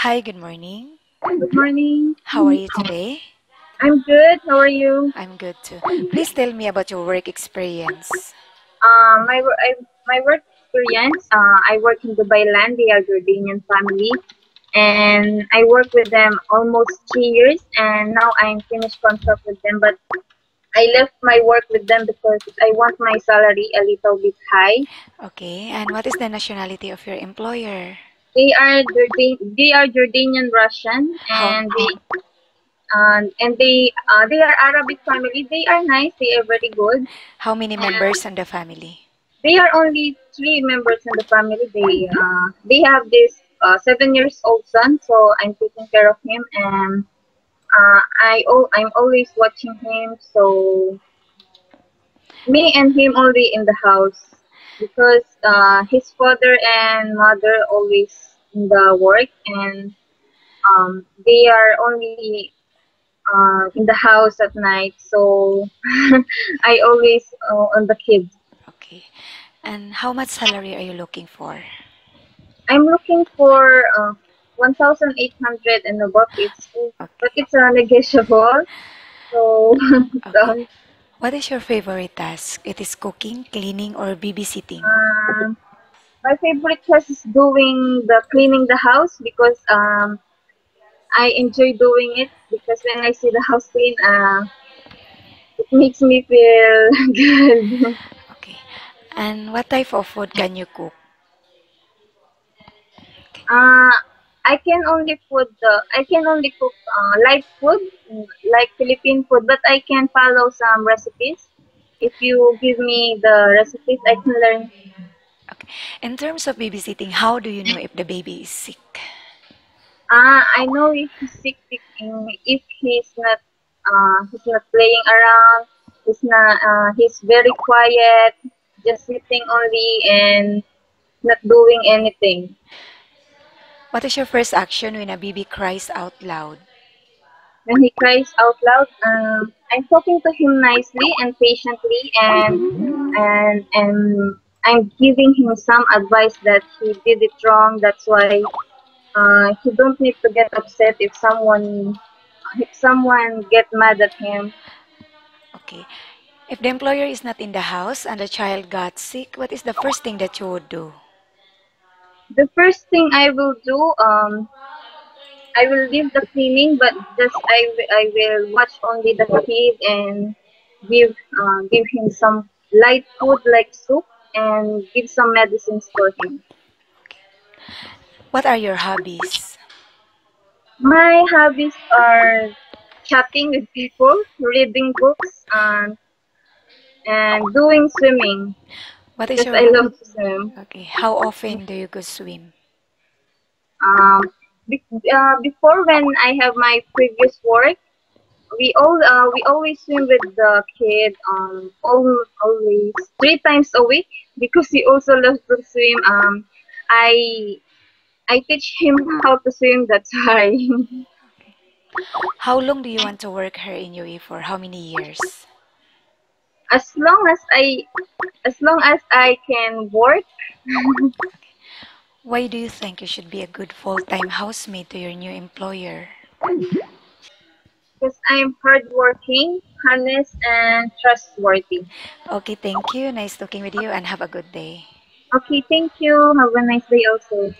Hi, good morning. Good morning. How are you today? I'm good. How are you? I'm good too. Please tell me about your work experience. My work experience. I work in Dubai Land. They are Jordanian family, and I work with them almost 3 years. And now I'm finished contract with them. But I left my work with them because I want my salary a little bit high. Okay, and what is the nationality of your employer? They are Jordanian Russian, How and they are Arabic family. They are nice. They are very good. how many members in the family? They are only three members in the family. They have this 7 years old son, so I'm taking care of him, and I'm always watching him. So me and him only in the house because his father and mother always in the work, and they are only in the house at night. So I always on the kids. Okay. And how much salary are you looking for? I'm looking for 1,800 and above. But Okay. it's negotiable. So, Okay. so What is your favorite task? It is cooking, cleaning, or babysitting? um, my favorite task is doing the cleaning the house because I enjoy doing it because when I see the house clean, it makes me feel good. Okay. And what type of food can you cook? Okay. Uh, I can only cook light food like Philippine food, but I can follow some recipes. If you give me the recipes, I can learn. Okay. In terms of babysitting, how do you know if the baby is sick? I know if he's sick, if he's not playing around, he's very quiet, just sitting only and not doing anything. What is your first action when a baby cries out loud? When he cries out loud, I'm talking to him nicely and patiently, and I'm giving him some advice that he did it wrong. That's why he don't need to get upset if someone get mad at him. Okay. If the employer is not in the house and the child got sick, what is the first thing that you would do? The first thing I will do, I will leave the cleaning, but I will watch only the kid and give him some light food like soup and give some medicines for him. What are your hobbies? My hobbies are chatting with people, reading books, and doing swimming What is because your I love to swim. okay? How often do you go swim? Um, Before when I have my previous work, we always swim with the kid always 3 times a week because he also loves to swim. I I teach him how to swim. That's why. How long do you want to work here in UAE for? How many years? as long as I as long as I can work. Why do you think you should be a good full-time housemaid to your new employer? Because I'm hardworking, honest, and trustworthy. Okay, thank you. Nice talking with you and have a good day. Okay, thank you. Have a nice day also.